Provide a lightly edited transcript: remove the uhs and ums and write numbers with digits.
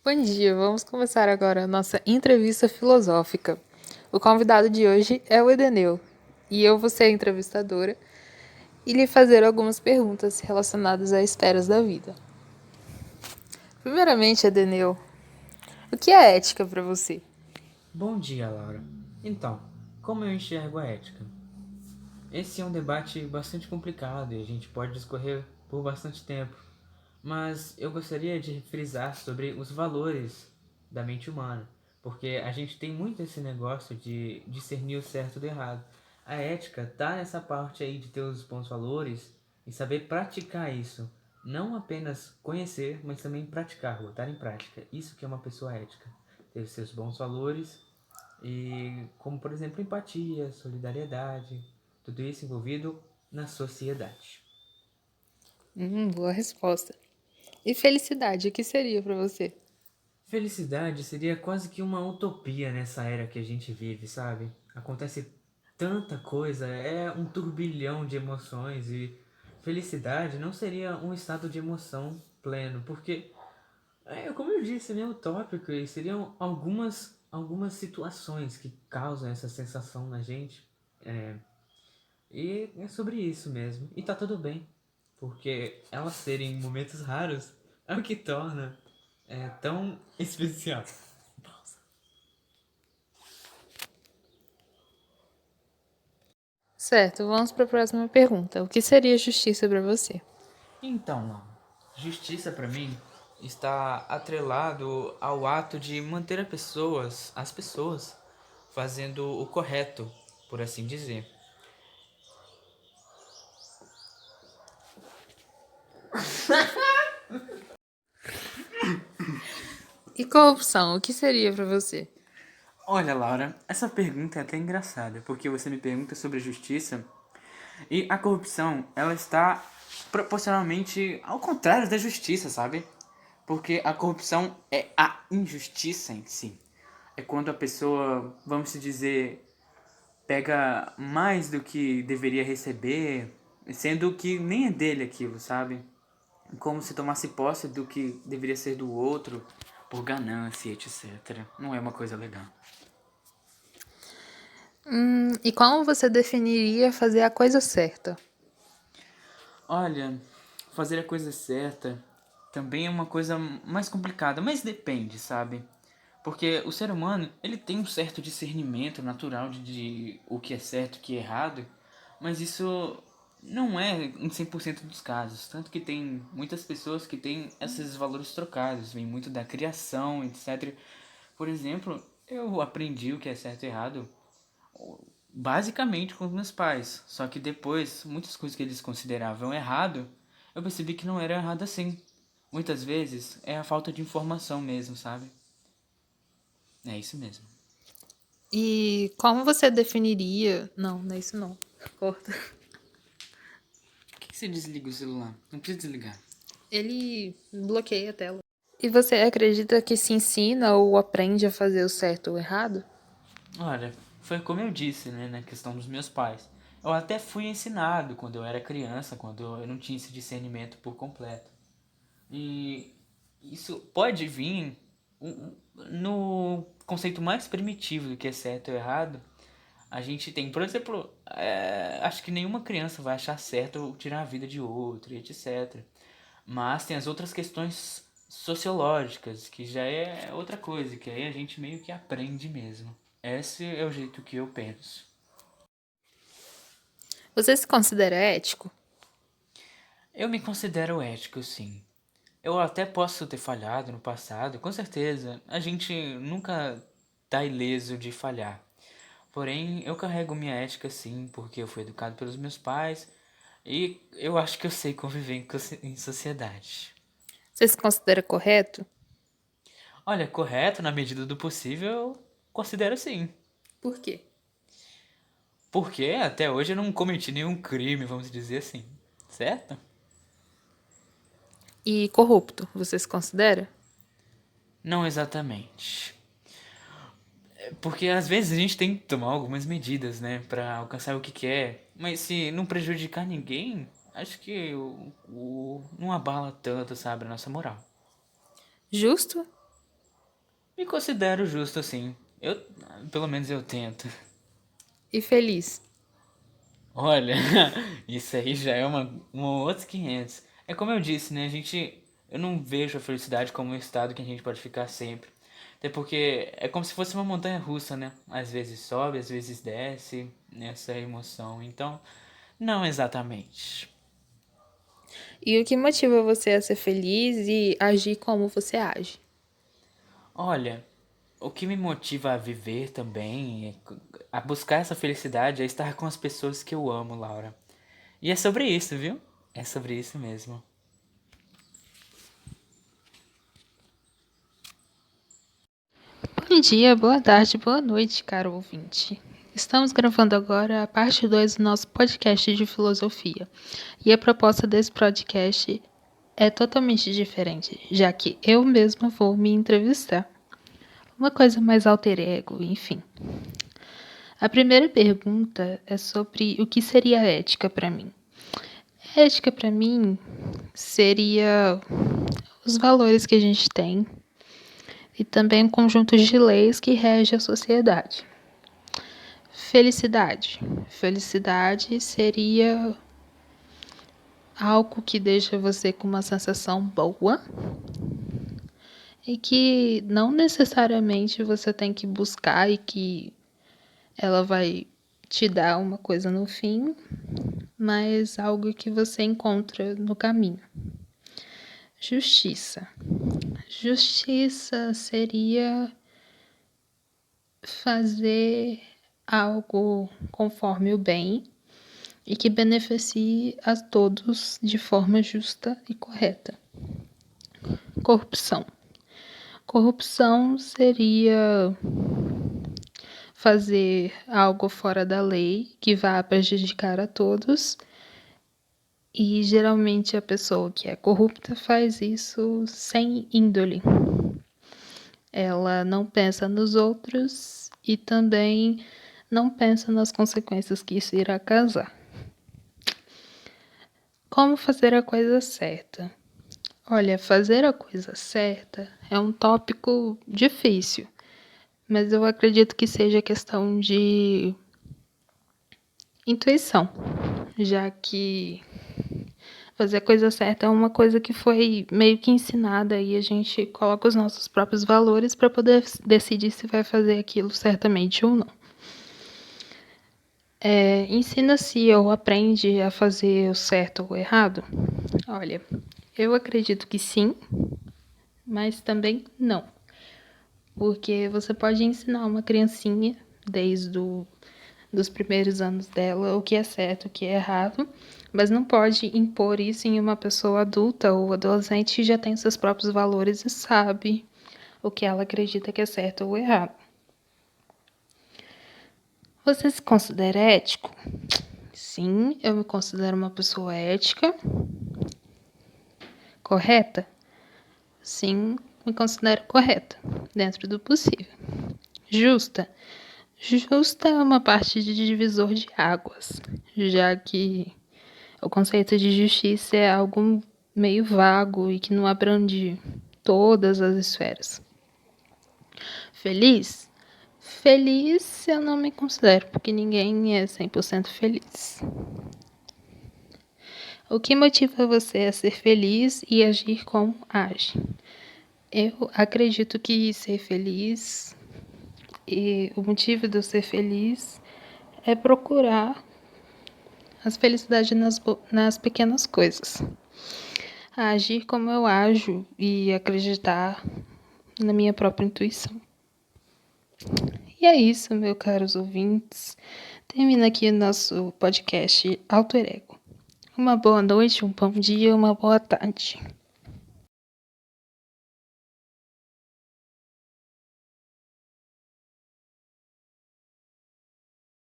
Bom dia, vamos começar agora a nossa entrevista filosófica. O convidado de hoje é o Edeneu e eu vou ser a entrevistadora e lhe fazer algumas perguntas relacionadas às esferas da vida. Primeiramente, Edeneu, o que é ética para você? Bom dia, Laura. Então, como eu enxergo a ética? Esse é um debate bastante complicado e a gente pode discorrer por bastante tempo, mas eu gostaria de frisar sobre os valores da mente humana, porque a gente tem muito esse negócio de discernir o certo do errado. A ética tá nessa parte aí de ter os bons valores e saber praticar isso. Não apenas conhecer, mas também praticar, botar em prática. Isso que é uma pessoa ética. Ter os seus bons valores e como, por exemplo, empatia, solidariedade, tudo isso envolvido na sociedade. Boa resposta. E felicidade, o que seria para você? Felicidade seria quase que uma utopia nessa era que a gente vive, sabe? Acontece tanta coisa, é um turbilhão de emoções e felicidade não seria um estado de emoção pleno, porque como eu disse, né, utópico e seriam algumas situações que causam essa sensação na gente. É, E é sobre isso mesmo. E tá tudo bem. Porque elas serem momentos raros é o que torna tão especial. Certo, vamos para a próxima pergunta. O que seria justiça para você? Então, Laura, justiça para mim está atrelado ao ato de manter as pessoas fazendo o correto, por assim dizer. E corrupção, o que seria para você? Olha, Laura, essa pergunta é até engraçada, porque você me pergunta sobre justiça e a corrupção, ela está proporcionalmente ao contrário da justiça, sabe? Porque a corrupção é a injustiça em si. É quando a pessoa, vamos se dizer, pega mais do que deveria receber, sendo que nem é dele aquilo, sabe? Como se tomasse posse do que deveria ser do outro por ganância, etc. Não é uma coisa legal. E como você definiria fazer a coisa certa? Olha, fazer a coisa certa também é uma coisa mais complicada, mas depende, sabe? Porque o ser humano, ele tem um certo discernimento natural de o que é certo e o que é errado, mas isso não é em 100% dos casos. Tanto que tem muitas pessoas que têm esses valores trocados, vem muito da criação, etc. Por exemplo, eu aprendi o que é certo e errado basicamente com os meus pais. Só que depois, muitas coisas que eles consideravam errado, eu percebi que não era errado assim. Muitas vezes é a falta de informação mesmo, sabe? É isso mesmo. E como você definiria. Não, não é isso não. Corta. Por que você desliga o celular? Não precisa desligar. Ele bloqueia a tela. E você acredita que se ensina ou aprende a fazer o certo ou o errado? Olha, foi como eu disse, né, na questão dos meus pais. Eu até fui ensinado quando eu era criança, quando eu não tinha esse discernimento por completo. E isso pode vir no conceito mais primitivo do que é certo ou errado. A gente tem, por exemplo, acho que nenhuma criança vai achar certo tirar a vida de outro, e etc. Mas tem as outras questões sociológicas, que já é outra coisa, que aí a gente meio que aprende mesmo. Esse é o jeito que eu penso. Você se considera ético? Eu me considero ético, sim. Eu até posso ter falhado no passado, com certeza. A gente nunca tá ileso de falhar. Porém, eu carrego minha ética sim, porque eu fui educado pelos meus pais e eu acho que eu sei conviver em sociedade. Você se considera correto? Olha, correto, na medida do possível, eu considero sim. Por quê? Porque até hoje eu não cometi nenhum crime, vamos dizer assim. Certo? E corrupto, você se considera? Não exatamente. Porque às vezes a gente tem que tomar algumas medidas, né, pra alcançar o que quer. Mas se não prejudicar ninguém, acho que não abala tanto, sabe, a nossa moral. Justo? Me considero justo assim. Pelo menos eu tento. E feliz. Olha, isso aí já é um outros 500. É como eu disse, né? Eu não vejo a felicidade como um estado que a gente pode ficar sempre. Até porque é como se fosse uma montanha russa, né? Às vezes sobe, às vezes desce nessa emoção. Então, não exatamente. E o que motiva você a ser feliz e agir como você age? Olha, o que me motiva a viver também, a buscar essa felicidade, é estar com as pessoas que eu amo, Laura. E é sobre isso, viu? É sobre isso mesmo. Bom dia, boa tarde, boa noite, caro ouvinte. Estamos gravando agora a parte 2 do nosso podcast de filosofia. E a proposta desse podcast é totalmente diferente, já que eu mesma vou me entrevistar. Uma coisa mais alter ego, enfim. A primeira pergunta é sobre o que seria ética para mim. Ética para mim seria os valores que a gente tem e também um conjunto de leis que rege a sociedade. Felicidade. Felicidade seria algo que deixa você com uma sensação boa e que não necessariamente você tem que buscar e que ela vai te dar uma coisa no fim, mas algo que você encontra no caminho. Justiça. Justiça seria fazer algo conforme o bem e que beneficie a todos de forma justa e correta. Corrupção. Corrupção seria fazer algo fora da lei que vá prejudicar a todos. E geralmente a pessoa que é corrupta faz isso sem índole. Ela não pensa nos outros e também não pensa nas consequências que isso irá causar. Como fazer a coisa certa? Olha, fazer a coisa certa é um tópico difícil, mas eu acredito que seja questão de intuição, já que fazer a coisa certa é uma coisa que foi meio que ensinada e a gente coloca os nossos próprios valores para poder decidir se vai fazer aquilo certamente ou não. Ensina-se ou aprende a fazer o certo ou o errado? Olha, eu acredito que sim, mas também não. Porque você pode ensinar uma criancinha desde dos primeiros anos dela o que é certo, o que é errado, mas não pode impor isso em uma pessoa adulta ou adolescente que já tem seus próprios valores e sabe o que ela acredita que é certo ou errado. Você se considera ético? Sim, eu me considero uma pessoa ética. Correta? Sim, me considero correta, dentro do possível. Justa? Justa é uma parte de divisor de águas, já que o conceito de justiça é algo meio vago e que não abrange todas as esferas. Feliz? Feliz eu não me considero, porque ninguém é 100% feliz. O que motiva você a ser feliz e agir como age? Eu acredito que ser feliz e o motivo de eu ser feliz é procurar as felicidades nas pequenas coisas. Agir como eu ajo e acreditar na minha própria intuição. E é isso, meus caros ouvintes. Termina aqui o nosso podcast Alter Ego. Uma boa noite, um bom dia, uma boa tarde.